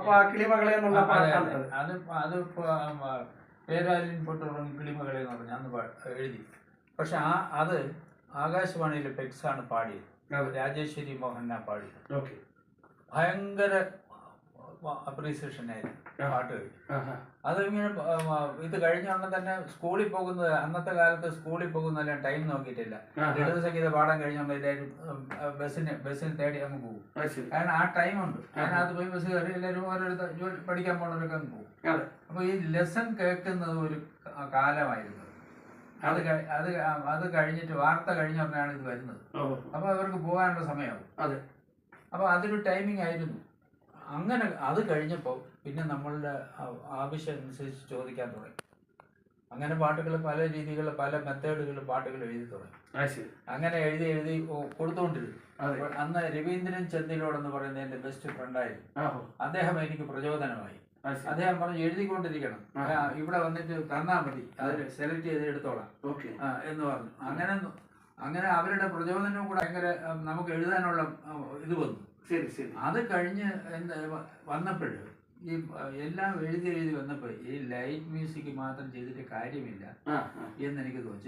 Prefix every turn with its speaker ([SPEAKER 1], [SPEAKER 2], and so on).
[SPEAKER 1] അപ്പൊ ആ കിളിമകളെ എന്നുള്ള പാട്ടാണ്
[SPEAKER 2] അത് അത് പേരാലിൻ പൊട്ടുറങ്ങും കിളിമകളെ എന്ന് പറഞ്ഞ് അന്ന് എഴുതി. പക്ഷെ അത് ആകാശവാണിയിലെ പെക്സാണ് പാടിയത്. രാജേശ്വരി മോഹനാ പാടിയത്. ഭയങ്കര അപ്രീസിയേഷൻ ആയിരുന്നു പാട്ട് കഴിഞ്ഞു. അത് ഇങ്ങനെ ഇത് കഴിഞ്ഞുകൊണ്ട് തന്നെ സ്കൂളിൽ പോകുന്നത്, അന്നത്തെ കാലത്ത് സ്കൂളിൽ പോകുന്നതെല്ലാം ടൈം നോക്കിയിട്ടില്ല. ലളിത സംഗീത പാഠം കഴിഞ്ഞുകൊണ്ട് എല്ലാവരും ബസ്സിന് തേടി അങ്ങ് പോകും. കാരണം ആ ടൈമുണ്ട്. അതിനകത്ത് പോയി ബസ് കയറി എല്ലാവരും ഓരോരുത്തർ ജോലി പഠിക്കാൻ പോകുന്നവരൊക്കെ അങ്ങ് പോകും. അപ്പൊ ഈ ലെസൺ കേൾക്കുന്നത് ഒരു കാലമായിരുന്നു. അത് കഴിഞ്ഞിട്ട് വാർത്ത കഴിഞ്ഞാണ് ഇത് വരുന്നത്. അപ്പൊ അവർക്ക് പോകാനുള്ള സമയമാവും. അപ്പൊ അതൊരു ടൈമിംഗ് ആയിരുന്നു. അങ്ങനെ അത് കഴിഞ്ഞപ്പോൾ പിന്നെ നമ്മളുടെ ആവശ്യം അനുസരിച്ച് ചോദിക്കാൻ തുടങ്ങി. അങ്ങനെ പാട്ടുകൾ പല രീതികളിൽ പല മെത്തേഡുകളിൽ പാട്ടുകൾ എഴുതി തുടങ്ങി. അങ്ങനെ എഴുതി കൊടുത്തുകൊണ്ടിരുന്നു. അന്ന് രവീന്ദ്രൻ ചെന്തിലോടെന്ന് പറയുന്നത് എൻ്റെ ബെസ്റ്റ് ഫ്രണ്ടായിരുന്നു. അദ്ദേഹം എനിക്ക് പ്രചോദനമായി. അദ്ദേഹം പറഞ്ഞു എഴുതിക്കൊണ്ടിരിക്കണം, ഇവിടെ വന്നിട്ട് തന്നാൽ മതി, അതിൽ സെലക്ട് ചെയ്ത് എടുത്തോളാം എന്ന് പറഞ്ഞു. അങ്ങനെ അവരുടെ പ്രചോദനവും കൂടെ ഭയങ്കര നമുക്ക് എഴുതാനുള്ള ഇത് വന്നു. അത് കഴിഞ്ഞ് വന്നപ്പോൾ ഈ എല്ലാം എഴുതി വന്നപ്പോൾ ഈ ലൈറ്റ് മ്യൂസിക് മാത്രം ചെയ്തിട്ട് കാര്യമില്ല എന്നെനിക്ക് തോന്നി.